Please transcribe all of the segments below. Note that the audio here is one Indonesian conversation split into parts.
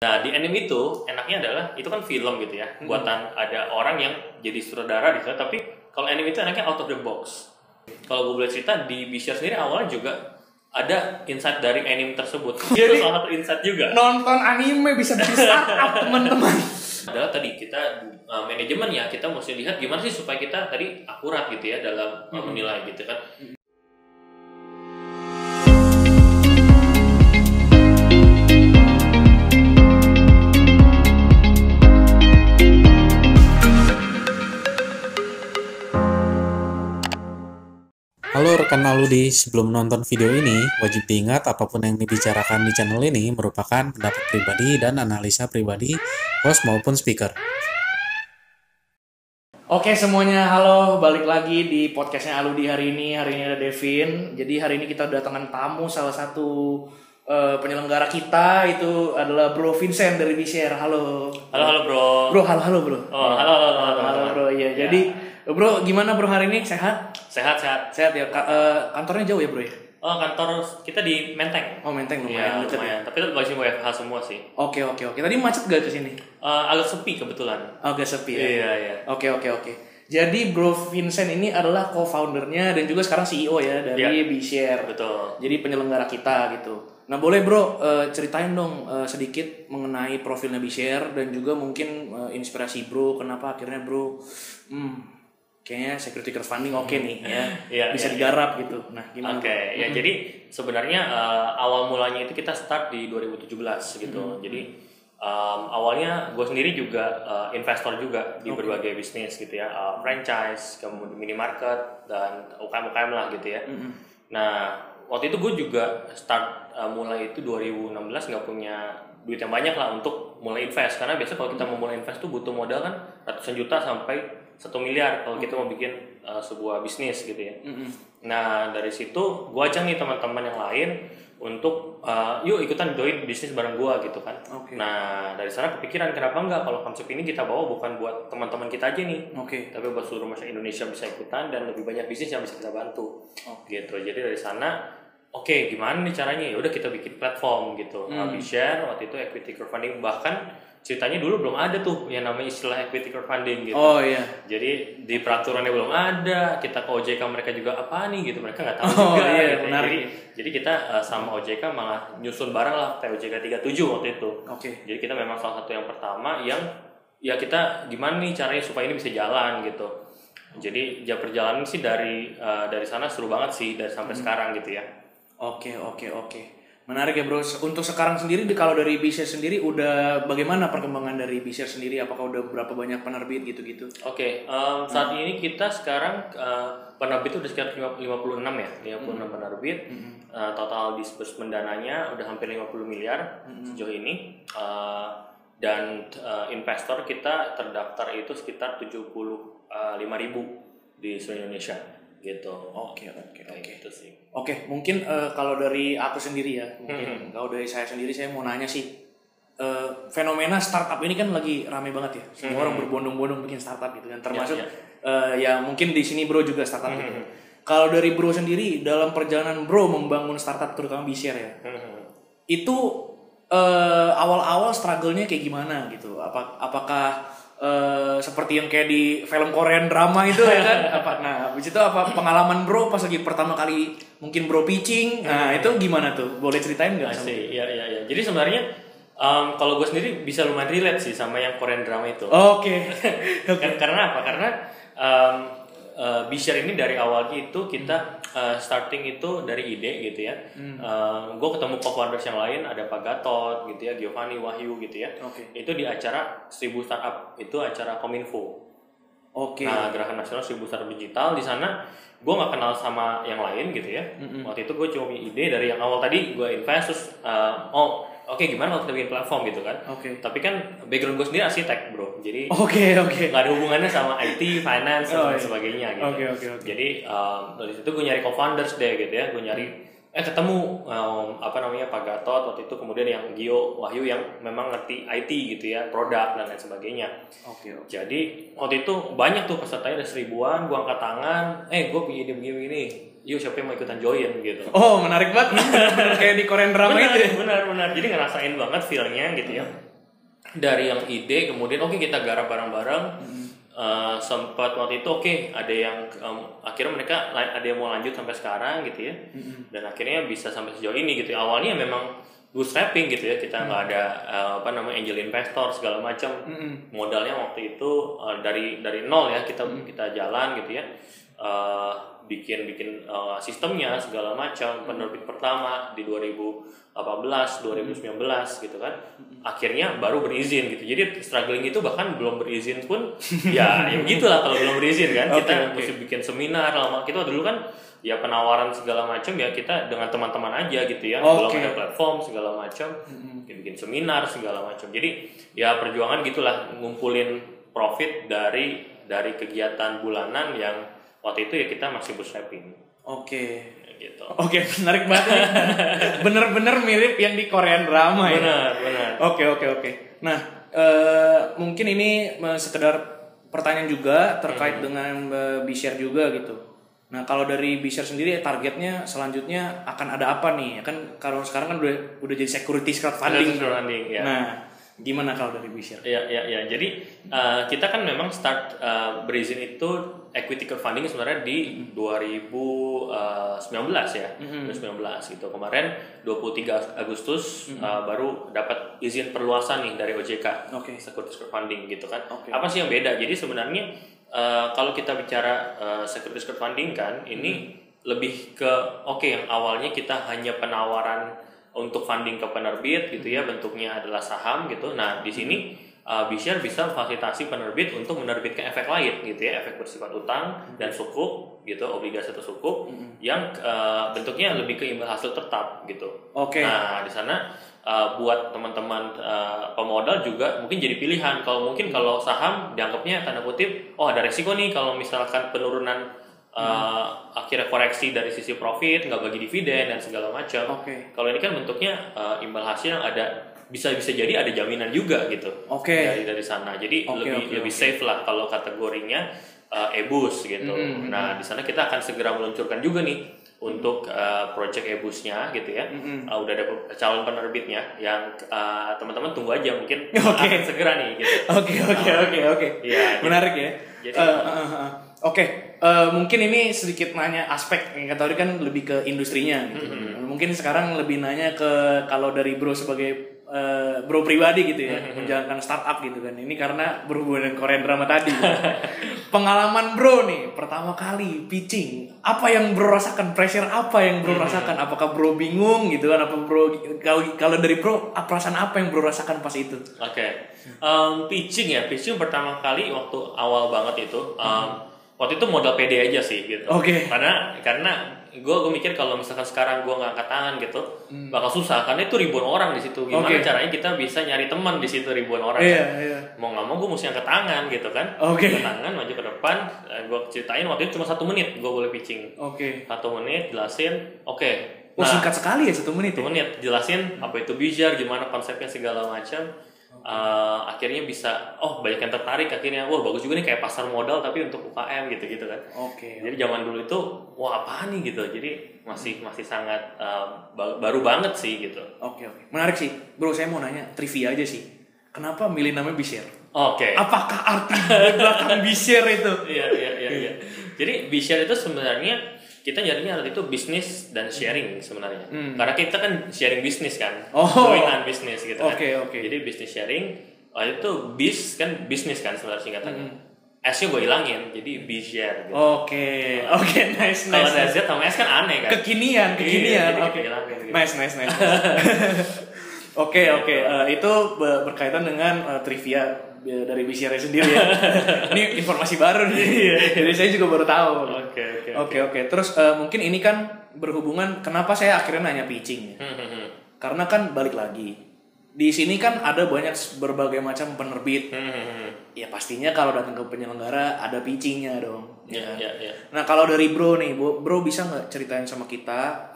Nah di anime itu enaknya adalah itu kan film gitu ya, buatan ada orang yang jadi sutradara di sana. Tapi kalau anime itu enaknya out of the box. Kalau gue boleh cerita di Bisher sendiri awalnya juga ada insight dari anime tersebut. Jadi itu salah satu insight juga. Nonton anime bisa bikin startup teman-teman. Adalah tadi kita manajemen ya, kita mesti lihat gimana sih supaya kita tadi akurat gitu ya dalam menilai gitu kan. Halo rekan Aludi, sebelum nonton video ini, wajib diingat apapun yang dibicarakan di channel ini merupakan pendapat pribadi dan analisa pribadi host maupun speaker. Oke semuanya, halo, balik lagi di podcastnya Aludi hari ini. Hari ini ada Devin. Jadi hari ini kita datangkan tamu, salah satu penyelenggara kita itu adalah Bro Vincent dari Bisher. Halo. Halo bro. Bro, halo bro. Oh halo Bro, iya. Ya. Jadi Bro, gimana bro hari ini? Sehat? Sehat. Sehat ya. Kantornya jauh ya bro ya? Oh kantor kita di Menteng. Oh Menteng Iya lumayan dekat. lumayan. Tapi itu masih WFH semua sih. Oke. Tadi macet gak kesini? Agak sepi kebetulan. Agak sepi ya? Iya. Oke. Jadi Bro Vincent ini adalah co-foundernya dan juga sekarang CEO ya dari Bisher. Betul. Jadi penyelenggara kita gitu. Nah boleh bro ceritain dong sedikit mengenai profilnya Bisher dan juga mungkin inspirasi bro kenapa akhirnya bro kayaknya security crowdfunding oke nih ya bisa digarap gitu. Nah gimana? Oke, ya jadi sebenarnya awal mulanya itu kita start di 2017 gitu. Jadi awalnya gue sendiri juga investor juga di berbagai bisnis gitu ya, franchise, kemudian minimarket dan UKM lah gitu ya. Nah waktu itu gue juga start mulai itu 2016 nggak punya duit yang banyak lah untuk mulai invest, karena biasa kalau kita mau mulai invest tuh butuh modal kan ratusan juta sampai 1 miliar kalau kita mau bikin sebuah bisnis gitu ya. Nah dari situ gue ajak nih teman-teman yang lain untuk yuk ikutan join bisnis bareng gue gitu kan. Nah dari sana kepikiran kenapa enggak kalau konsep ini kita bawa bukan buat teman-teman kita aja nih, tapi buat seluruh masyarakat Indonesia bisa ikutan dan lebih banyak bisnis yang bisa kita bantu gitu. Jadi dari sana gimana nih caranya? Ya udah kita bikin platform gitu. Bisher waktu itu equity crowdfunding, bahkan ceritanya dulu belum ada tuh yang namanya istilah equity crowdfunding gitu. Oh iya. Jadi di peraturannya belum ada. Kita ke OJK mereka juga apa nih gitu, mereka nggak tahu juga. Iya, gitu. menarik. Jadi kita sama OJK malah nyusun bareng lah POJK 37 waktu itu. Jadi kita memang salah satu yang pertama yang ya kita gimana nih caranya supaya ini bisa jalan gitu. Jadi perjalanan sih dari sana seru banget sih dari sampai sekarang gitu ya. Oke. Menarik ya bro. Untuk sekarang sendiri kalau dari Bisher sendiri udah bagaimana perkembangan dari Bisher sendiri? Apakah udah berapa banyak penerbit gitu-gitu? Saat ini kita sekarang penerbit udah sekitar 56 ya, 56 penerbit. Total disbursement dananya udah hampir 50 miliar sejauh ini. Dan investor kita terdaftar itu sekitar 75.000 di seluruh Indonesia gitu. Oke. Gitu sih. Mungkin kalau dari aku sendiri ya, mungkin kalau dari saya sendiri saya mau nanya sih, fenomena startup ini kan lagi rame banget ya. Semua orang berbondong-bondong bikin startup gitu kan, termasuk ya mungkin di sini bro juga startup gitu. Kalau dari bro sendiri dalam perjalanan bro membangun startup terutama Bisher ya, itu awal-awal struggle-nya kayak gimana gitu? Apakah seperti yang kayak di film Korean drama itu ya kan? Habis itu apa pengalaman bro pas lagi pertama kali mungkin bro pitching? Nah itu gimana tuh? Boleh ceritain nggak? Iya. Jadi sebenarnya kalau gue sendiri bisa lumayan relate sih sama yang Korean drama itu. Karena apa? Karena Bisher ini dari awalnya itu kita starting itu dari ide gitu ya. Gue ketemu co-founders yang lain, ada Pak Gatot gitu ya, Giovanni, Wahyu gitu ya. Itu di acara 1000 Startup, itu acara Kominfo. Nah Gerakan Nasional 1000 Startup Digital. Di sana gue nggak kenal sama yang lain gitu ya. Waktu itu gue cuma punya ide dari yang awal tadi gue invest terus gimana kalau kita bikin platform gitu kan. Tapi kan background gue sendiri arsitek bro, jadi nggak ada hubungannya sama IT, finance dan sebagainya gitu. Jadi dari situ gue nyari co-founders deh gitu ya, gue nyari ketemu Pak Gatot waktu itu, kemudian yang Gio, Wahyu yang memang ngerti IT gitu ya, produk dan lain sebagainya. Jadi waktu itu banyak tuh pesertanya, ada 1000-an, gue angkat tangan, gue punya ide begini, yuk siapa yang mau ikutan join gitu. Menarik banget. Kayak di Korean drama itu. Benar. Jadi ngerasain banget feel-nya gitu ya. dari yang ide kemudian oke kita garap bareng-bareng. Sempat waktu itu ada yang akhirnya mereka ada yang mau lanjut sampai sekarang gitu ya. Dan akhirnya bisa sampai sejauh ini gitu. Awalnya memang bootstrapping gitu ya, kita nggak ada angel investor segala macam. Modalnya waktu itu dari nol ya, kita jalan gitu ya. Bikin sistemnya segala macam. Penerbit pertama di 2018 2019 gitu kan, akhirnya baru berizin gitu. Jadi struggling itu bahkan belum berizin pun ya gitulah kalau belum berizin kan. Kita mesti bikin seminar lama. Kita dulu kan ya penawaran segala macam ya kita dengan teman-teman aja gitu ya. Belum ada platform segala macam. Bikin seminar segala macam. Jadi ya perjuangan gitulah, ngumpulin profit dari kegiatan bulanan yang waktu itu ya kita masih bootstrapping. Gitu. Menarik banget. Bener-bener mirip yang di Korean drama ya. Benar. Oke. Nah, mungkin ini sekedar pertanyaan juga terkait dengan B-Share juga gitu. Nah, kalau dari B-Share sendiri targetnya selanjutnya akan ada apa nih? Kan kalau sekarang kan udah jadi securities crowdfunding. Ya. Nah, gimana kalau dari B-Share? Ya. Jadi kita kan memang start berizin itu equity crowdfunding sebenarnya di 2019 ya. 2019 gitu. Kemarin 23 Agustus baru dapat izin perluasan nih dari OJK. Securities crowdfunding gitu kan. Apa sih yang beda? Jadi sebenarnya kalau kita bicara securities crowdfunding kan ini lebih ke yang awalnya kita hanya penawaran untuk funding ke penerbit gitu ya, bentuknya adalah saham gitu. Nah, di sini B-Share bisa memfasilitasi penerbit untuk menerbitkan efek lain gitu ya, efek bersifat utang dan sukuk gitu, obligasi atau sukuk yang bentuknya lebih ke imbal hasil tetap gitu. Nah, di sana buat teman-teman pemodal juga mungkin jadi pilihan. Kalau saham dianggapnya tanda kutip ada resiko nih kalau misalkan penurunan akhirnya koreksi dari sisi profit, nggak bagi dividen dan segala macam. Kalau ini kan bentuknya imbal hasil yang ada bisa jadi ada jaminan juga gitu dari sana. Jadi lebih safe lah kalau kategorinya EBUS gitu. Nah, di sana kita akan segera meluncurkan juga nih untuk project EBUS-nya gitu ya. Udah ada calon penerbitnya yang teman-teman tunggu aja mungkin akan segera nih gitu. Oke. Ya, menarik ya. Jadi, mungkin ini sedikit nanya aspek yang tadi kan lebih ke industrinya gitu. Mungkin sekarang lebih nanya ke kalau dari Bro sebagai Bro pribadi gitu ya, menjalankan startup gitu kan. Ini karena berhubungan dengan Korean drama tadi. Pengalaman Bro nih pertama kali pitching, apa yang Bro rasakan? Pressure apa yang Bro rasakan? Apakah Bro bingung gitu kan? Apa Bro kalau dari Bro perasaan apa yang Bro rasakan pas itu? Pitching pertama kali waktu awal banget itu. Waktu itu modal pede aja sih gitu. Karena gue mikir kalau misalkan sekarang gue nggak angkat tangan gitu bakal susah karena itu ribuan orang di situ. Gimana caranya kita bisa nyari teman di situ ribuan orang? Mau nggak mau gue mesti angkat tangan gitu kan. Angkat tangan maju ke depan. Gue ceritain waktu itu cuma 1 menit gue boleh pitching. 1 menit jelasin. Singkat sekali ya 1 menit. 1 menit jelasin apa itu B-Share, gimana konsepnya segala macam. Akhirnya bisa banyak yang tertarik akhirnya bagus juga nih kayak pasar modal tapi untuk UKM gitu kan. Jadi zaman dulu itu apaan nih gitu, jadi masih sangat baru banget sih gitu. Menarik sih Bro, saya mau nanya trivia aja sih, kenapa milih namanya B-Share? Apakah arti belakang B-Share itu? Iya. Jadi B-Share itu sebenarnya kita nyarinya waktu itu bisnis dan sharing sebenarnya. Karena kita kan sharing bisnis kan. Joinan bisnis gitu kan. Jadi bisnis sharing itu bis kan bisnis kan sebenarnya singkatannya. S-nya gue hilangin jadi B-Share gitu. Nice. Kalau ada Z sama S kan aneh kan. Kekinian. Nice. Itu berkaitan dengan trivia dari B-Share sendiri ya. Ini informasi baru nih. Jadi saya juga baru tahu. Oke. Terus mungkin ini kan berhubungan kenapa saya akhirnya nanya pitching ya. Karena kan balik lagi di sini kan ada banyak berbagai macam penerbit. Ya pastinya kalau datang ke penyelenggara ada pitchingnya dong. Iya. Nah kalau dari Bro nih, Bro bisa nggak ceritain sama kita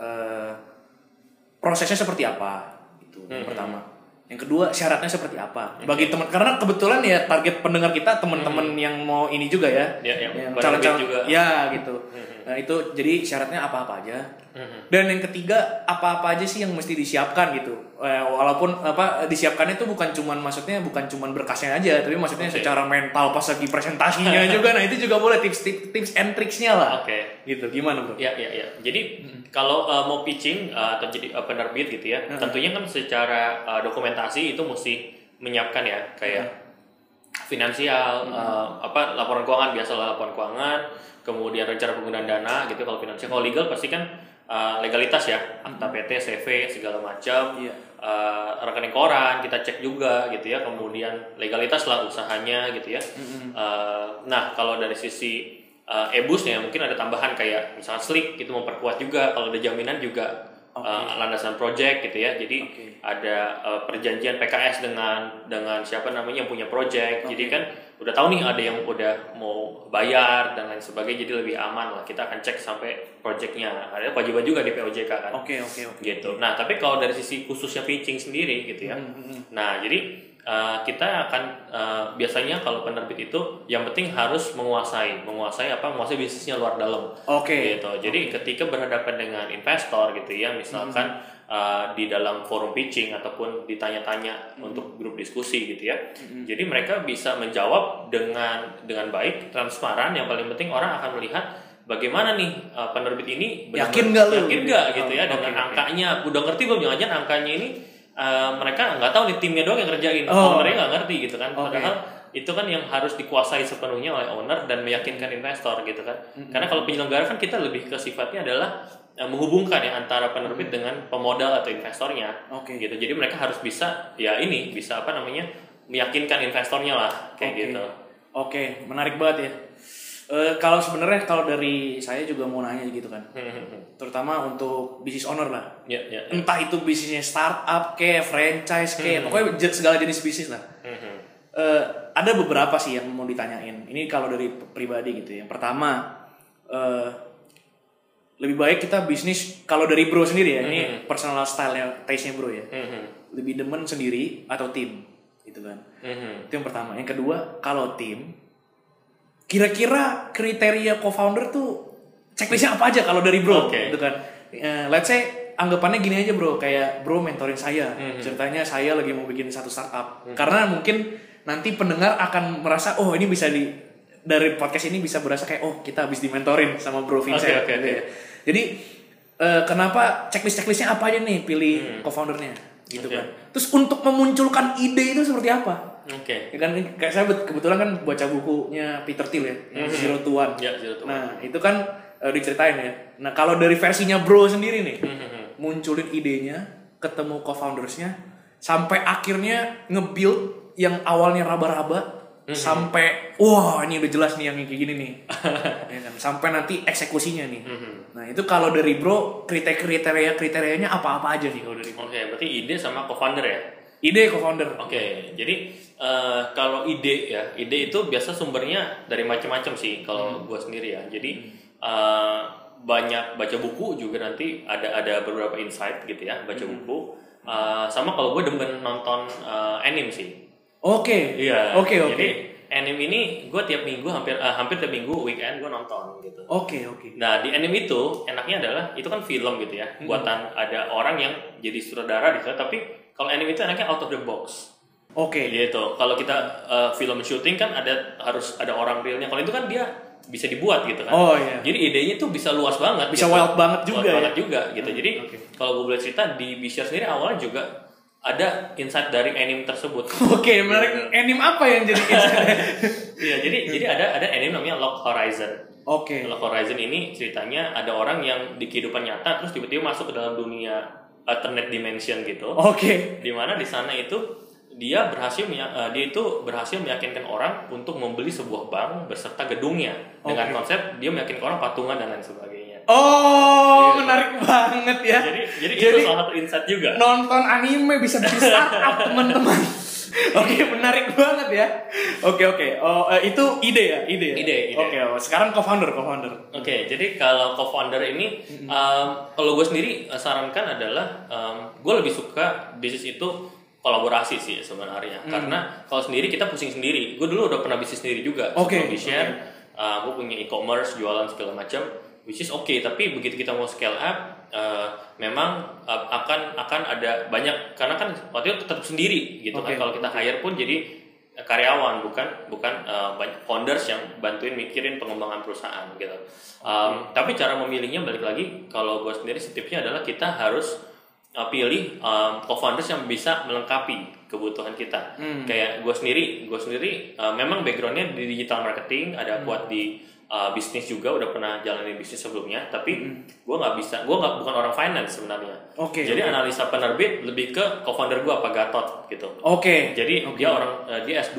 prosesnya seperti apa? Itu yang pertama. Yang kedua syaratnya seperti apa? Bagi teman, karena kebetulan ya target pendengar kita teman-teman yang mau ini juga ya, yang calon-calon juga. Ya gitu. Nah itu jadi syaratnya apa-apa aja. Dan yang ketiga apa-apa aja sih yang mesti disiapkan gitu. Walaupun disiapkannya itu bukan cuman berkasnya aja, tapi maksudnya secara mental pas lagi presentasinya juga. Nah itu juga boleh tips and tricksnya lah. Gitu gimana bro? Ya. Jadi kalau mau pitching atau jadi penerbit gitu ya, tentunya kan secara dokumentasi itu mesti menyiapkan ya kayak finansial, laporan keuangan biasalah laporan keuangan, kemudian rencana penggunaan dana gitu kalau finansial. Kalau legal pasti kan legalitas ya, akta PT, CV segala macam, rekening koran kita cek juga gitu ya, kemudian legalitas lah usahanya gitu ya. Nah kalau dari sisi ebusnya mungkin ada tambahan kayak misalnya slick itu memperkuat juga, kalau ada jaminan juga landasan project gitu ya, jadi ada perjanjian PKS dengan siapa namanya yang punya project, jadi kan udah tahu nih ada yang udah mau bayar dan lain sebagainya, jadi lebih aman lah, kita akan cek sampai projectnya, ada kewajiban juga di POJK kan. Gitu. Nah tapi kalau dari sisi khususnya pitching sendiri gitu ya, nah jadi kita akan biasanya kalau penerbit itu yang penting harus menguasai bisnisnya luar dalam. Gitu. Jadi ketika berhadapan dengan investor gitu ya, misalkan di dalam forum pitching ataupun ditanya-tanya untuk grup diskusi gitu ya. Jadi mereka bisa menjawab dengan baik, transparan, yang paling penting orang akan melihat bagaimana nih penerbit ini yakin nggak gitu ya dengan angkanya, udah ngerti belum jangan-jangan angkanya ini mereka nggak tahu nih timnya doang yang ngerjain, ownernya nggak ngerti gitu kan. Padahal itu kan yang harus dikuasai sepenuhnya oleh owner dan meyakinkan investor gitu kan. Karena kalau penyelenggara kan kita lebih ke sifatnya adalah menghubungkan ya antara penerbit dengan pemodal atau investornya. Gitu. Jadi mereka harus bisa meyakinkan investornya lah kayak gitu. Menarik banget ya. Kalau sebenarnya kalau dari saya juga mau nanya gitu kan, terutama untuk bisnis owner lah, entah itu bisnisnya startup kayak franchise kayak pokoknya segala jenis bisnis lah. Ada beberapa sih yang mau ditanyain. Ini kalau dari pribadi gitu. Yang pertama, lebih baik kita bisnis kalau dari bro sendiri ya, ini personal style-nya, taste-nya bro ya, lebih demen sendiri atau tim gitu kan. Itu yang pertama. Yang kedua, kalau tim, kira-kira kriteria co-founder tuh checklistnya apa aja kalau dari bro gitu kan. Let's say anggapannya gini aja bro, kayak bro mentorin saya, ceritanya saya lagi mau bikin satu startup, karena mungkin nanti pendengar akan merasa ini bisa dari podcast ini bisa berasa kayak kita habis dimentorin sama bro Vincent gitu ya. Jadi kenapa checklistnya apa aja nih pilih co-foundernya gitu kan. Terus untuk memunculkan ide itu seperti apa? Ya kan kayak saya kebetulan kan baca bukunya Peter Thiel ya, Zero to One. Nah, itu kan diceritain ya. Nah, kalau dari versinya bro sendiri nih, munculin idenya, ketemu co-foundersnya, sampai akhirnya nge-build yang awalnya raba-raba, sampai wah ini udah jelas nih yang kayak gini nih. Ya kan? Sampai nanti eksekusinya nih. Nah, itu kalau dari bro kriterianya apa-apa aja nih kalau dari bro? Berarti ide sama co-founder ya? Ide co-founder. Jadi kalau ide itu biasa sumbernya dari macam-macam sih kalau gue sendiri ya. Jadi banyak baca buku juga, nanti ada beberapa insight gitu ya, baca buku. Sama kalau gue demen nonton anime sih. Jadi anime ini gue tiap minggu hampir tiap minggu weekend gue nonton gitu. Nah di anime itu enaknya adalah itu kan film gitu ya, buatan ada orang yang jadi sutradara di sana, tapi kalau anime itu enaknya out of the box. Gitu. Kalau kita film syuting kan harus ada orang realnya. Kalau itu kan dia bisa dibuat gitu kan. Jadi idenya tuh bisa luas banget. Bisa gitu. Wild banget juga. Gitu. Jadi kalau gue boleh cerita di Bishare sendiri awalnya juga ada insight dari anime tersebut. Menarik. Anime apa yang jadi insight? jadi ada anime namanya Log Horizon. Log Horizon ini ceritanya ada orang yang di kehidupan nyata terus tiba-tiba masuk ke dalam dunia alternate dimension gitu. Di mana di sana itu dia berhasil meyakinkan orang untuk membeli sebuah bank beserta gedungnya dengan konsep dia meyakinkan orang patungan dan lain sebagainya. Menarik banget ya. Jadi itu salah satu insight juga. Nonton anime bisa bikin startup teman-teman. Menarik banget ya. Itu ide ya. Ide. Sekarang co-founder. Jadi kalau co-founder ini, kalau gue sendiri sarankan adalah gue lebih suka bisnis itu kolaborasi sih sebenarnya. Karena kalau sendiri kita pusing sendiri. Gue dulu udah pernah bisnis sendiri juga. Sebelum di share, gue punya e-commerce, jualan segala macam. which is okay. Tapi begitu kita mau scale up, memang akan ada banyak, karena kan waktu itu tetap sendiri gitu kan. Kalau kita hire pun jadi karyawan, bukan banyak founders yang bantuin mikirin pengembangan perusahaan gitu. Tapi cara memilihnya balik lagi, kalau gue sendiri tipsnya adalah kita harus pilih co-founders yang bisa melengkapi kebutuhan kita. Kayak gue sendiri memang backgroundnya di digital marketing, ada kuat di bisnis juga, udah pernah jalanin bisnis sebelumnya, tapi gue bukan orang finance sebenarnya. Jadi analisa penerbit lebih ke co-founder gue, Pak Gatot gitu. Jadi dia S2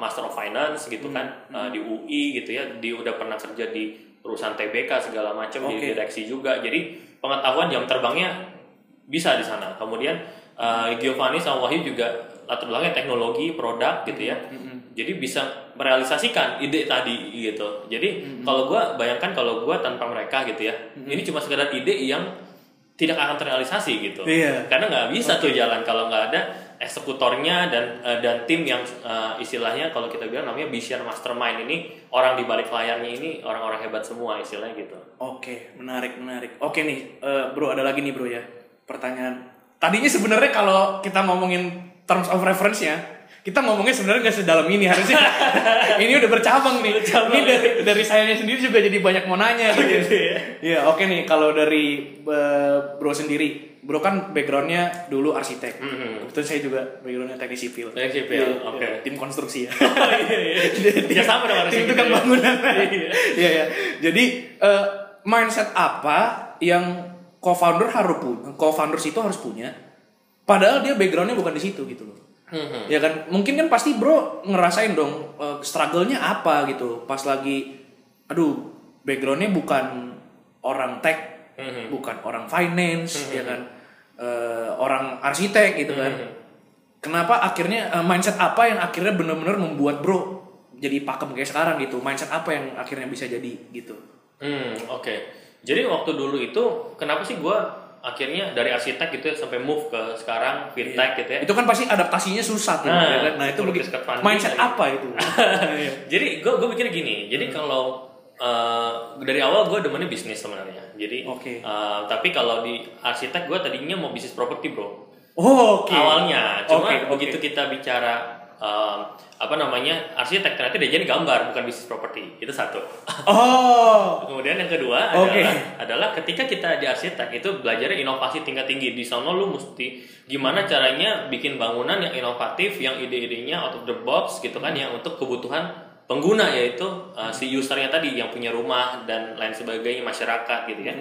Master of Finance gitu kan, di UI gitu ya, dia udah pernah kerja di perusahaan TBK segala macam, di direksi juga. Jadi pengetahuan jam terbangnya bisa di sana. Kemudian Giovanni sama Wahyu juga latar belakangnya teknologi, produk gitu ya. Jadi bisa merealisasikan ide tadi gitu. Jadi kalau gue bayangkan kalau gue tanpa mereka gitu ya, ini cuma sekedar ide yang tidak akan terrealisasi gitu. Karena nggak bisa tuh jalan kalau nggak ada eksekutornya dan tim yang istilahnya kalau kita bilang namanya vision mastermind, ini orang di balik layarnya ini orang-orang hebat semua istilahnya gitu. Menarik. Oke nih, bro, ada lagi nih bro ya, pertanyaan. Tadinya sebenarnya kalau kita ngomongin terms of reference-nya, kita ngomongnya sebenarnya nggak sedalam ini harusnya. Ini udah bercabang nih. Ini dari sayanya sendiri juga jadi banyak mau nanya gitu. Iya, oke nih, kalau dari bro sendiri, bro kan backgroundnya dulu arsitek. Kebetulan saya juga backgroundnya teknik sipil. Tim konstruksi ya. Dia sama dong tim tukang bangunan. Iya. Jadi mindset apa yang co-founders itu harus punya, padahal dia backgroundnya bukan di situ gitu loh. Ya kan, mungkin kan pasti bro ngerasain dong struggle-nya apa gitu pas lagi backgroundnya bukan orang tech, bukan orang finance, ya kan, orang arsitek gitu kan. Kenapa akhirnya mindset apa yang akhirnya benar-benar membuat bro jadi pakem kayak sekarang gitu? Mindset apa yang akhirnya bisa jadi gitu? Jadi waktu dulu itu kenapa sih gue akhirnya dari arsitek gitu ya sampai move ke sekarang fintech gitu ya. Itu kan pasti adaptasinya susah tuh. Nah itu mindset apa itu? Jadi gue pikir gini. Jadi kalau dari awal gue demennya bisnis sebenarnya. Jadi tapi kalau di arsitek gue tadinya mau bisnis properti bro. Awalnya. Cuma begitu kita bicara arsitek, ternyata dia jadi gambar bukan bisnis properti. Itu satu. Kemudian yang kedua adalah ketika kita di arsitek itu belajarnya inovasi tingkat tinggi. Di sana lu mesti gimana caranya bikin bangunan yang inovatif, yang ide-idenya out of the box gitu kan, yang untuk kebutuhan pengguna, yaitu si usernya tadi yang punya rumah dan lain sebagainya, masyarakat gitu kan.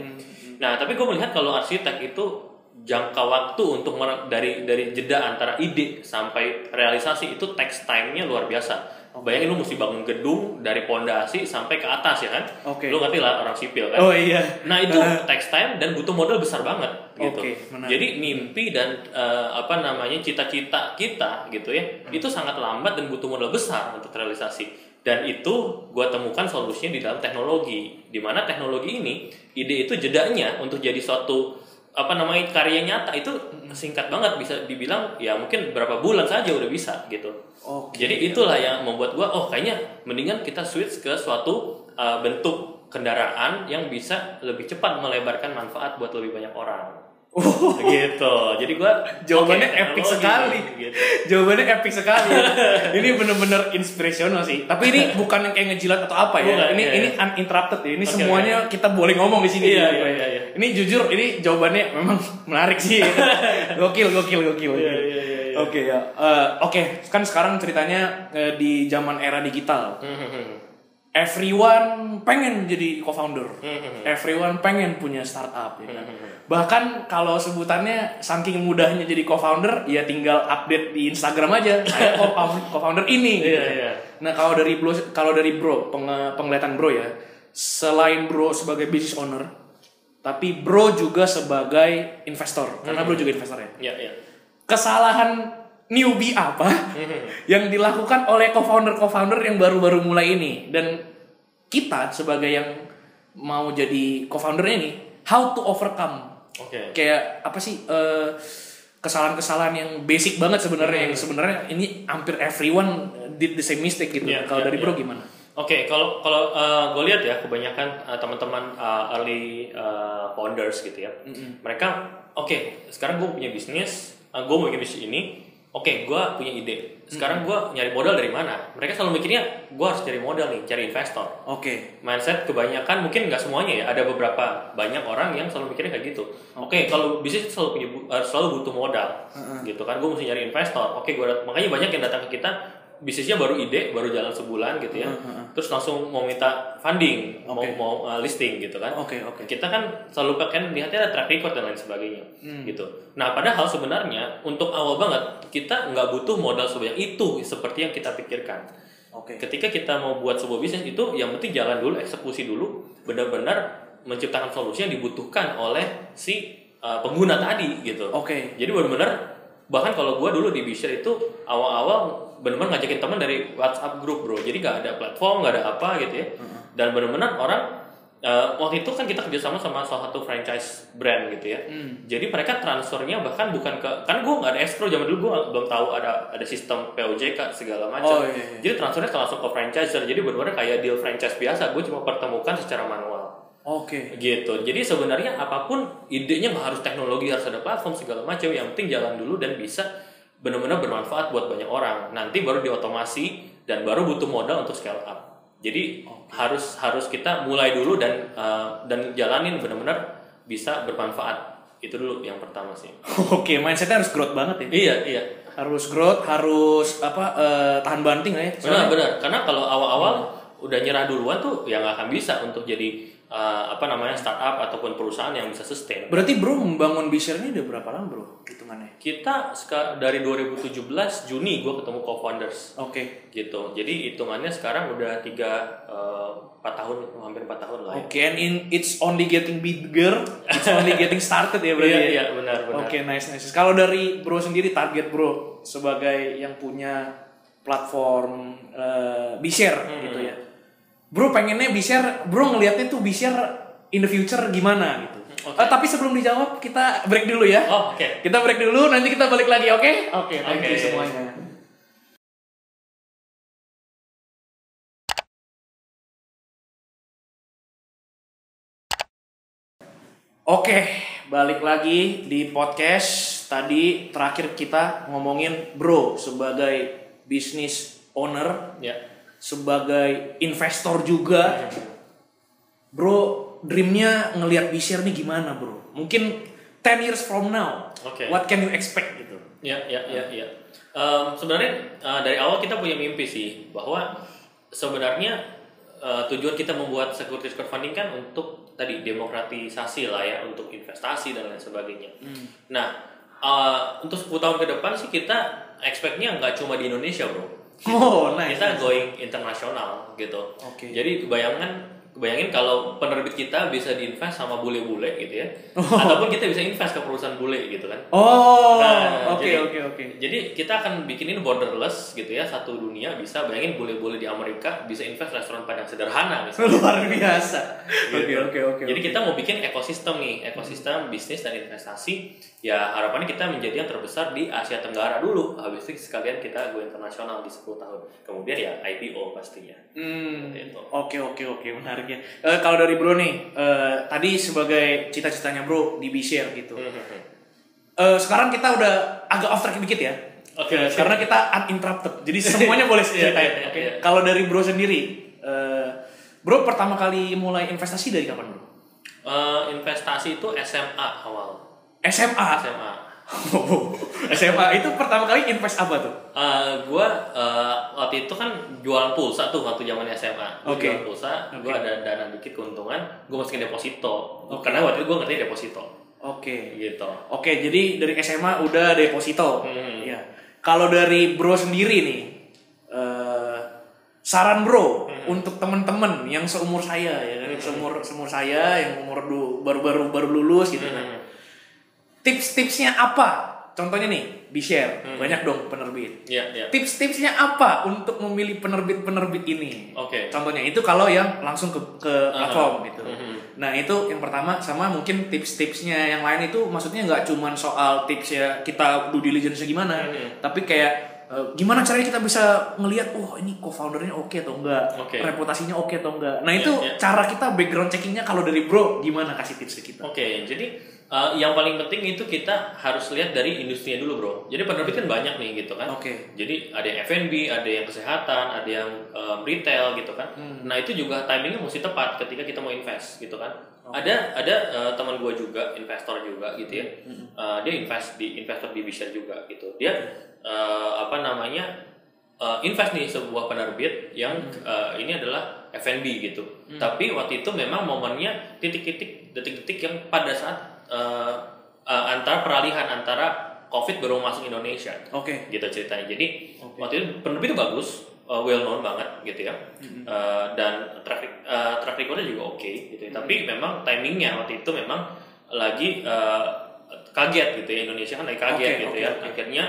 Nah, tapi gue melihat kalau arsitek itu jangka waktu untuk dari jeda antara ide sampai realisasi itu takes time-nya luar biasa. Bayangin lu mesti bangun gedung dari pondasi sampai ke atas ya kan. Lu ngerti lah orang sipil kan. Nah itu takes time dan butuh modal besar banget gitu. Jadi mimpi dan cita-cita kita gitu ya, itu sangat lambat dan butuh modal besar untuk realisasi. Dan itu gue temukan solusinya di dalam teknologi, di mana teknologi ini ide itu jedanya untuk jadi suatu karya nyata itu singkat banget, bisa dibilang ya mungkin berapa bulan saja udah bisa gitu. Jadi itulah yang membuat gua kayaknya mendingan kita switch ke suatu bentuk kendaraan yang bisa lebih cepat melebarkan manfaat buat lebih banyak orang. Gitu. Jadi gua jawabannya epic sekali. Gitu. Jawabannya epic sekali. Ini benar-benar inspirational sih. Tapi ini bukan yang kayak ngejilat atau apa ya. Ini uninterrupted ya. Ini semuanya kita boleh ngomong di sini. Iya. Ini jujur, ini jawabannya memang menarik sih. Gokil. Iya. Oke, kan sekarang ceritanya di zaman era digital. Everyone pengen jadi co-founder. Everyone pengen punya startup ya kan? Bahkan kalau sebutannya saking mudahnya jadi co-founder, ya tinggal update di Instagram aja, saya co-founder ini gitu. Nah, kalau dari bro, penglihatan bro ya, selain bro sebagai business owner, tapi bro juga sebagai investor, karena bro juga investor ya. Kesalahan newbie apa yang dilakukan oleh co-founder yang baru-baru mulai ini, dan kita sebagai yang mau jadi co-founder ini, how to overcome kayak apa sih kesalahan-kesalahan yang basic banget sebenarnya, yang sebenarnya ini hampir everyone did the same mistake gitu. Kalau dari bro gimana? Oke, kalau gue lihat ya kebanyakan teman-teman early founders gitu ya, mereka sekarang gue punya bisnis, gue mau bikin bisnis ini, gue punya ide, sekarang gue nyari modal dari mana? Mereka selalu mikirnya gue harus cari modal nih, cari investor. Mindset kebanyakan mungkin nggak semuanya ya, ada beberapa banyak orang yang selalu mikirnya kayak gitu. Kalau bisnis selalu butuh modal, gitu kan, gue mesti nyari investor. Makanya banyak yang datang ke kita. Bisnisnya baru ide, baru jalan sebulan gitu ya, terus langsung mau minta funding, mau listing gitu kan. Kita kan selalu kan lihatnya ada track record dan lain sebagainya, gitu. Nah padahal sebenarnya untuk awal banget kita nggak butuh modal sebanyak itu seperti yang kita pikirkan. Ketika kita mau buat sebuah bisnis itu, yang penting jalan dulu, eksekusi dulu, benar-benar menciptakan solusi yang dibutuhkan oleh si pengguna tadi gitu. Jadi benar-benar bahkan kalau gue dulu di Bishare itu awal-awal benar-benar ngajakin teman dari WhatsApp grup bro, jadi nggak ada platform, nggak ada apa gitu ya, dan benar-benar orang waktu itu kan kita kerjasama sama salah satu franchise brand gitu ya, jadi mereka transfernya bahkan bukan ke, kan gue nggak ada escrow zaman dulu, gue belum tahu ada sistem POJK segala macam, jadi transfernya langsung ke franchiser, jadi benar-benar kayak deal franchise biasa, gue cuma pertemukan secara manual. Gitu. Jadi sebenarnya apapun idenya nggak harus teknologi, harus ada platform segala macam, yang penting jalan dulu dan bisa benar-benar bermanfaat buat banyak orang. Nanti baru diotomasi dan baru butuh modal untuk scale up. Jadi harus kita mulai dulu dan jalanin benar-benar bisa bermanfaat. Itu dulu yang pertama sih. Mindsetnya harus growth banget ya. Iya. Harus growth, harus tahan banting lah ya. Benar. Karena kalau awal-awal udah nyerah duluan tuh ya nggak akan bisa untuk jadi startup ataupun perusahaan yang bisa sustain. Berarti bro membangun Bishare ini udah berapa lama bro hitungannya? Kita dari 2017 Juni gue ketemu co-founders. Gitu. Jadi hitungannya sekarang udah 4 tahun, hampir 4 tahun lah ya. And it's only getting bigger, it's only getting started ya berarti. Iya, benar. Nice. Kalau dari bro sendiri, target bro sebagai yang punya platform Bishare gitu ya. Bro pengennya Bishare, bro ngelihatnya tuh Bishare in the future gimana gitu. Tapi sebelum dijawab kita break dulu ya. Kita break dulu, nanti kita balik lagi, oke? Thank you semuanya. Balik lagi di podcast. Tadi terakhir kita ngomongin bro sebagai business owner, sebagai investor juga, bro dreamnya ngelihat Bishare nih gimana bro? Mungkin 10 years from now, what can you expect gitu? Ya. Sebenarnya dari awal kita punya mimpi sih, bahwa sebenarnya tujuan kita membuat securities crowdfunding kan untuk tadi demokratisasi lah ya, untuk investasi dan lain sebagainya. Nah untuk 10 tahun ke depan sih kita expect-nya nggak cuma di Indonesia bro. Nice. Kita going internasional gitu. Jadi bayangin kalau penerbit kita bisa diinvest sama bule-bule gitu ya. Ataupun kita bisa invest ke perusahaan bule gitu kan. Jadi kita akan bikinin borderless gitu ya, satu dunia. Bisa bayangin bule-bule di Amerika bisa invest restoran Padang sederhana misalnya. Luar biasa. Jadi kita mau bikin ekosistem nih, ekosistem bisnis dan investasi. Ya harapannya kita menjadi yang terbesar di Asia Tenggara dulu. Habis itu sekalian kita go internasional di 10 tahun. Kemudian ya IPO pastinya. Oke, menarik ya. Kalau dari bro nih, tadi sebagai cita-citanya bro di Bishare gitu. Sekarang kita udah agak off track dikit ya. Karena kita uninterrupted. Jadi semuanya boleh ceritain. Kalau dari bro sendiri, bro pertama kali mulai investasi dari kapan bro? Investasi itu SMA awal. SMA itu pertama kali invest apa tuh? Gue waktu itu kan jualan pulsa tuh waktu zaman SMA. Jualan pulsa, gue ada dana dikit keuntungan, gue masukin deposito. Karena waktu itu gue ngerti deposito. Gitu. Jadi dari SMA udah deposito. Ya. Kalau dari bro sendiri nih, saran bro untuk temen-temen yang seumur saya ya, seumur saya yang umur baru lulus gitu kan. Tips-tipsnya apa? Contohnya nih, Bishare, banyak dong penerbit. Tips-tipsnya apa untuk memilih penerbit ini? Contohnya itu kalau yang langsung ke platform gitu. Nah itu yang pertama, sama mungkin tips-tipsnya yang lain itu maksudnya nggak cuma soal tipsnya kita due diligence gimana, tapi kayak gimana caranya kita bisa ngelihat ini co-foundernya oke atau enggak, reputasinya oke atau enggak. Nah itu cara kita background checkingnya kalau dari bro gimana, kasih tips ke kita. Jadi yang paling penting itu kita harus lihat dari industrinya dulu bro. Jadi penerbit kan banyak nih gitu kan. Jadi ada yang F&B, ada yang kesehatan, ada yang retail gitu kan. Nah itu juga timingnya mesti tepat ketika kita mau invest gitu kan. Ada teman gue juga investor juga gitu ya. Dia invest di investor division juga gitu. Dia invest nih sebuah penerbit yang ini adalah F&B gitu. Tapi waktu itu memang momennya detik-detik yang pada saat antara peralihan antara COVID baru masuk Indonesia. Gitu ceritanya. Jadi waktu itu penerbit itu bagus, well known banget gitu ya. Dan track recordnya juga oke gitu ya. Tapi memang timingnya waktu itu memang lagi kaget gitu ya, Indonesia kan lagi kaget gitu ya. Akhirnya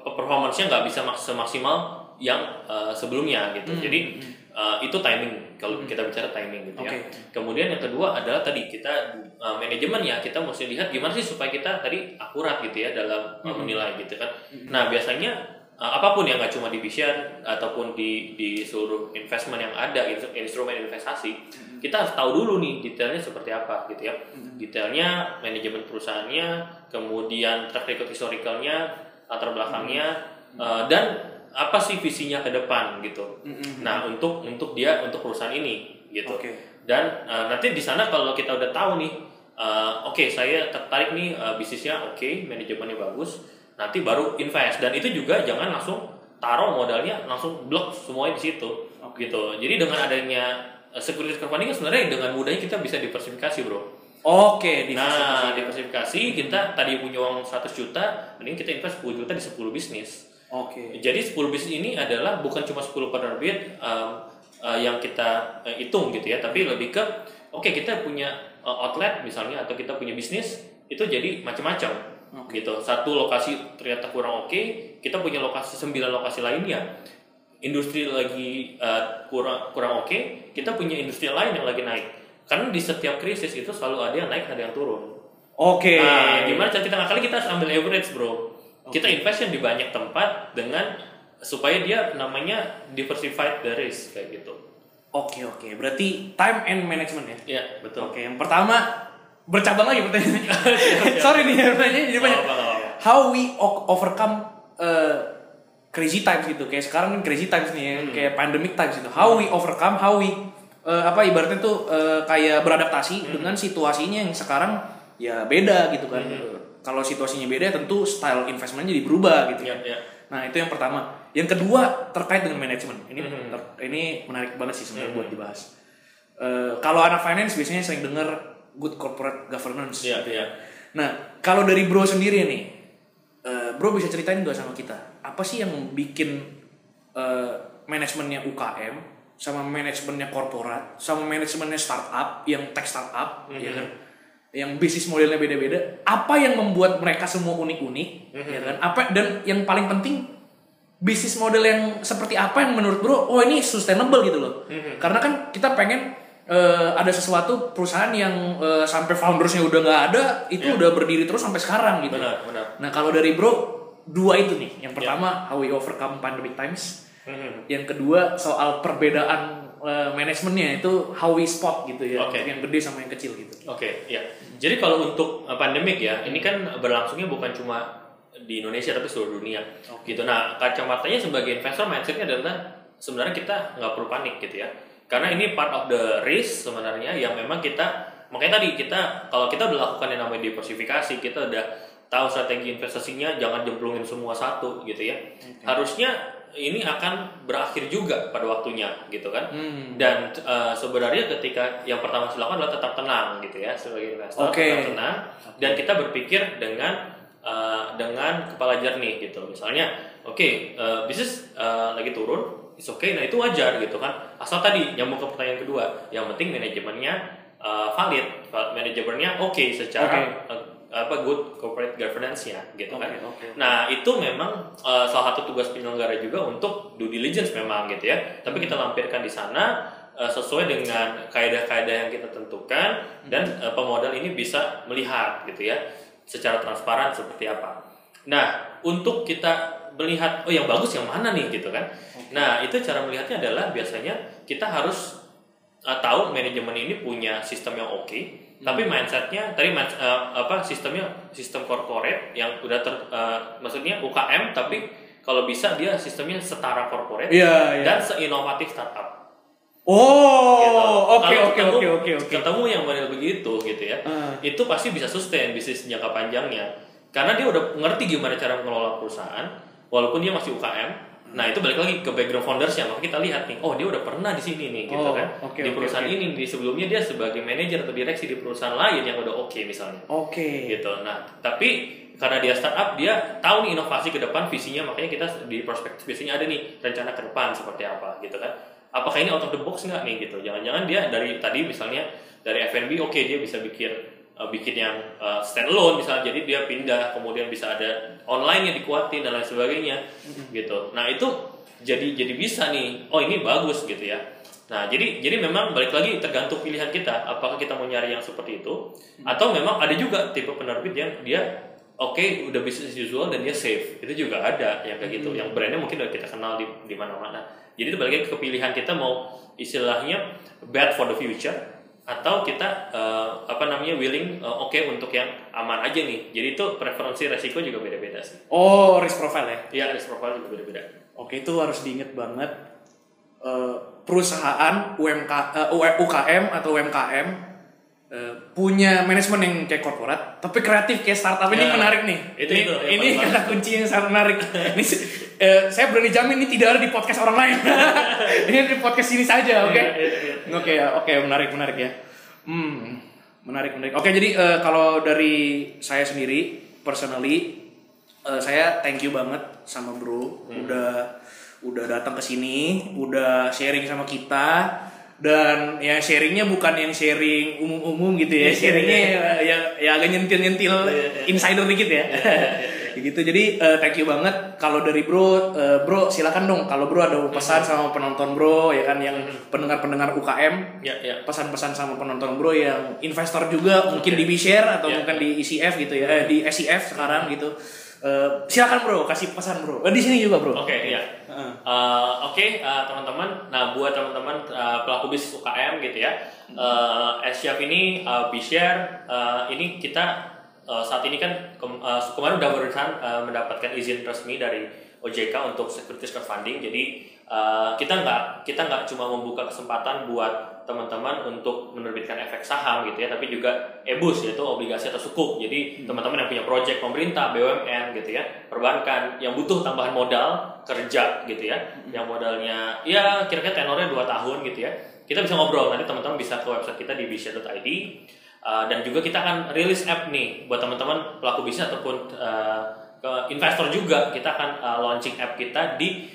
performance-nya nggak bisa semaksimal yang sebelumnya gitu. Jadi itu timing kalau kita bicara timing gitu ya. Kemudian yang kedua adalah tadi kita manajemen ya, kita mesti lihat gimana sih supaya kita tadi akurat gitu ya dalam menilai gitu kan. Nah biasanya apapun yang nggak cuma di Vision ataupun di seluruh investment yang ada, instrumen investasi, kita harus tahu dulu nih detailnya seperti apa gitu ya. Detailnya, manajemen perusahaannya, kemudian track record historicalnya, latar belakangnya, dan apa sih visinya ke depan gitu. Nah untuk perusahaan ini gitu. Dan nanti di sana kalau kita udah tahu nih, saya tertarik nih bisnisnya manajemennya bagus. Nanti baru invest, dan itu juga jangan langsung taruh modalnya langsung blok semuanya di situ gitu. Jadi dengan adanya security crowdfunding sebenarnya dengan mudahnya kita bisa diversifikasi bro. Diversifikasi kita tadi punya uang 100 juta, mending kita invest 10 juta di 10 bisnis. Jadi 10 bisnis ini adalah bukan cuma 10 penerbit yang kita hitung gitu ya, tapi lebih ke kita punya outlet misalnya, atau kita punya bisnis itu jadi macam-macam. Gitu. Satu lokasi ternyata kurang kita punya 9 lokasi lainnya. Industri lagi kurang kita punya industri lain yang lagi naik. Karena di setiap krisis itu selalu ada yang naik, ada yang turun. Nah, gimana cara kita ngakali? Kita harus ambil average, bro. Kita invest di banyak tempat dengan supaya dia namanya diversified the risk kayak gitu. Berarti time and management ya? Iya, betul. Yang pertama, bercabang lagi pertanyaannya. Sorry nih, pertanyaannya jadi banyak. How we overcome crazy times gitu. Kayak sekarang kan crazy times nih, kayak pandemic times gitu. How we overcome, ibaratnya tuh kayak beradaptasi dengan situasinya yang sekarang ya beda gitu kan. Kalau situasinya beda tentu style investmentnya jadi berubah gitu. Nah itu yang pertama. Yang kedua terkait dengan manajemen. Ini menarik banget sih sebenarnya buat dibahas. Kalau anak finance biasanya sering dengar good corporate governance. Nah kalau dari bro sendiri nih, bro bisa ceritain gak sama kita apa sih yang bikin manajemennya UKM sama manajemennya korporat sama manajemennya startup yang tech startup, ya kan? Yang bisnis modelnya beda-beda, apa yang membuat mereka semua unik-unik, ya kan? Dan yang paling penting, bisnis model yang seperti apa yang menurut bro, ini sustainable gitu loh. Karena kan kita pengen ada sesuatu perusahaan yang sampai foundersnya udah nggak ada, itu udah berdiri terus sampai sekarang gitu. Benar. Nah kalau dari bro, dua itu nih. Yang pertama, how we overcome pandemic times. Yang kedua, soal perbedaan manajemennya itu how we spot gitu ya, yang gede sama yang kecil gitu. Jadi kalau untuk pandemik ya, ini kan berlangsungnya bukan cuma di Indonesia tapi seluruh dunia. Gitu. Nah, kacamatanya sebagai investor mindsetnya adalah sebenarnya kita nggak perlu panik gitu ya, karena ini part of the risk sebenarnya yang memang makanya tadi kalau kita udah lakukan yang namanya diversifikasi, kita udah tahu strategi investasinya, jangan jemplungin semua satu gitu ya. Harusnya ini akan berakhir juga pada waktunya gitu kan. Dan sebenarnya ketika yang pertama silakan adalah tetap tenang gitu ya sebagai investor, tetap tenang dan kita berpikir dengan kepala jernih gitu. Misalnya bisnis lagi turun, it's nah itu wajar gitu kan. Asal tadi nyambung ke pertanyaan kedua, yang penting manajemennya valid, manajemennya secara good corporate governance-nya gitu kan. Nah, itu memang salah satu tugas penyelenggara juga untuk due diligence memang gitu ya. Tapi kita lampirkan di sana sesuai dengan kaidah-kaidah yang kita tentukan dan pemodal ini bisa melihat gitu ya secara transparan seperti apa. Nah, untuk kita melihat yang bagus yang mana nih gitu kan. Nah, itu cara melihatnya adalah biasanya kita harus tahu manajemen ini punya sistem yang oke, tapi mindsetnya tadi sistem corporate yang udah maksudnya UKM, tapi kalau bisa dia sistemnya setara corporate dan seinovatif startup. Oke. Ketemu yang model begitu gitu ya, itu pasti bisa sustain bisnis jangka panjangnya, karena dia udah ngerti gimana cara mengelola perusahaan walaupun dia masih UKM. Nah, itu balik lagi ke background foundersnya, maka kita lihat nih, dia udah pernah di sini nih gitu kan. Di perusahaan ini, di sebelumnya dia sebagai manajer atau direksi di perusahaan lain yang udah misalnya. Gitu. Nah, tapi karena dia startup, dia tahu nih inovasi ke depan, visinya, makanya kita di prospektus biasanya ada nih rencana ke depan seperti apa gitu kan. Apakah ini out of the box nggak nih gitu? Jangan-jangan dia dari tadi misalnya dari F&B dia bisa bikin yang standalone misalnya, jadi dia pindah, kemudian bisa ada online yang dikuatin dan lain sebagainya gitu. Nah, itu jadi bisa nih, ini bagus gitu ya. Nah, jadi memang balik lagi tergantung pilihan kita, apakah kita mau nyari yang seperti itu atau memang ada juga tipe penerbit yang dia udah business as usual dan dia safe. Itu juga ada yang kayak gitu, yang brandnya mungkin udah kita kenal di mana-mana. Jadi itu balik lagi ke pilihan kita, mau istilahnya bet for the future atau kita willing untuk yang aman aja nih. Jadi itu preferensi resiko juga beda-beda sih. Risk profile ya? Iya, risk profile juga beda-beda. Itu harus diingat banget. Perusahaan UKM atau UMKM punya manajemen yang kayak korporat tapi kreatif kayak startup. Ini menarik nih. Ini kata kunci yang sangat menarik. Ini saya berani jamin ini tidak ada di podcast orang lain. Ini di podcast ini saja, oke? Oke, menarik ya. Menarik. Oke, jadi kalau dari saya sendiri personally, saya thank you banget sama Bro, udah datang ke sini, udah sharing sama kita. Dan ya sharingnya bukan yang sharing umum-umum gitu ya, sharingnya ya agak nyentil-nyentil insider dikit ya. Gitu. Jadi thank you banget. Kalau dari Bro silakan dong kalau Bro ada pesan sama penonton Bro ya kan, yang pendengar-pendengar UKM, pesan-pesan sama penonton Bro yang investor juga, mungkin di B-Share atau mungkin di ECF gitu ya, di SEF sekarang gitu. Silakan Bro, kasih pesan Bro. Di sini juga Bro. Teman-teman. Nah, buat teman-teman pelaku bisnis UKM gitu ya, SEF ini B-Share ini kita saat ini kan kemarin udah barusan mendapatkan izin resmi dari OJK untuk securities crowdfunding. Jadi kita nggak cuma membuka kesempatan buat teman-teman untuk menerbitkan efek saham gitu ya, tapi juga EBUS, yaitu obligasi atau sukuk. Jadi teman-teman yang punya proyek pemerintah, BUMN gitu ya, perbankan yang butuh tambahan modal kerja gitu ya, yang modalnya ya kira-kira tenornya 2 tahun gitu ya, kita bisa ngobrol. Nanti teman-teman bisa ke website kita di bshare.id. Dan juga kita akan rilis app nih buat teman-teman pelaku bisnis ataupun ke investor juga. Kita akan launching app kita di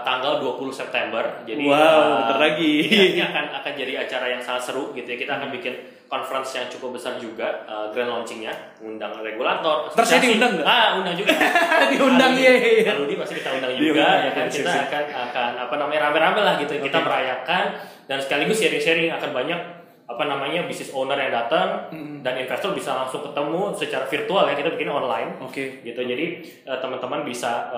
tanggal 20 September. Jadi bentar lagi. Ini akan jadi acara yang sangat seru gitu ya. Kita akan bikin conference yang cukup besar juga, grand launchingnya, undang regulator. Terus saya diundang nggak? Undang juga. Diundang ya. Kalau pasti kita undang juga. Ya kan, kita akan rame-rame lah gitu. Kita merayakan dan sekaligus sharing-sharing, akan banyak bisnis owner yang datang dan investor bisa langsung ketemu secara virtual ya, kita bikinnya online. Gitu. Jadi teman-teman bisa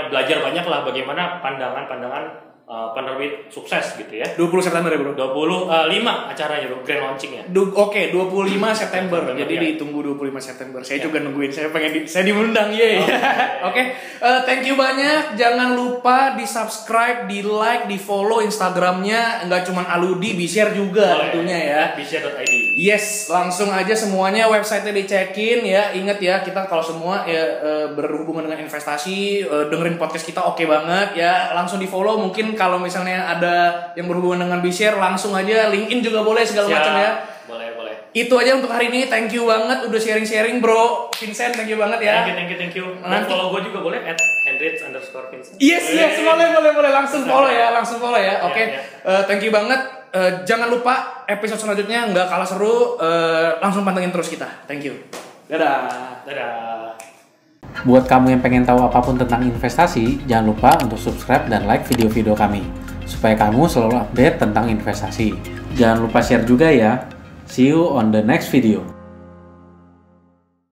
belajar banyak lah bagaimana pandangan penerbit sukses gitu ya. 20 September ya Bro? 25 acaranya Bro, grand launchingnya. 25 September. Jadi ditunggu 25 September. Saya juga nungguin, saya diundang ye. Thank you banyak. Jangan lupa di subscribe, di like, di follow Instagramnya. Nggak cuma Aludi, B-Share juga tentunya ya. bshare.id. Yes, langsung aja semuanya website-nya dicekin ya. Ingat ya, kita kalau semua berhubungan dengan investasi, dengerin podcast kita oke banget ya. Langsung di follow. Mungkin kalau misalnya ada yang berhubungan dengan B-Share, langsung aja LinkedIn juga boleh, segala macam ya. Boleh. Itu aja untuk hari ini. Thank you banget udah sharing-sharing Bro. Vincent, thank you banget ya. Thank you. Nanti follow gue juga boleh @hendrits_Vincent. Yes, boleh. Langsung follow ya. Thank you banget. Jangan lupa episode selanjutnya nggak kalah seru. Langsung pantengin terus kita. Thank you. Dadah. Buat kamu yang pengen tahu apapun tentang investasi, jangan lupa untuk subscribe dan like video-video kami, supaya kamu selalu update tentang investasi. Jangan lupa share juga ya. See you on the next video.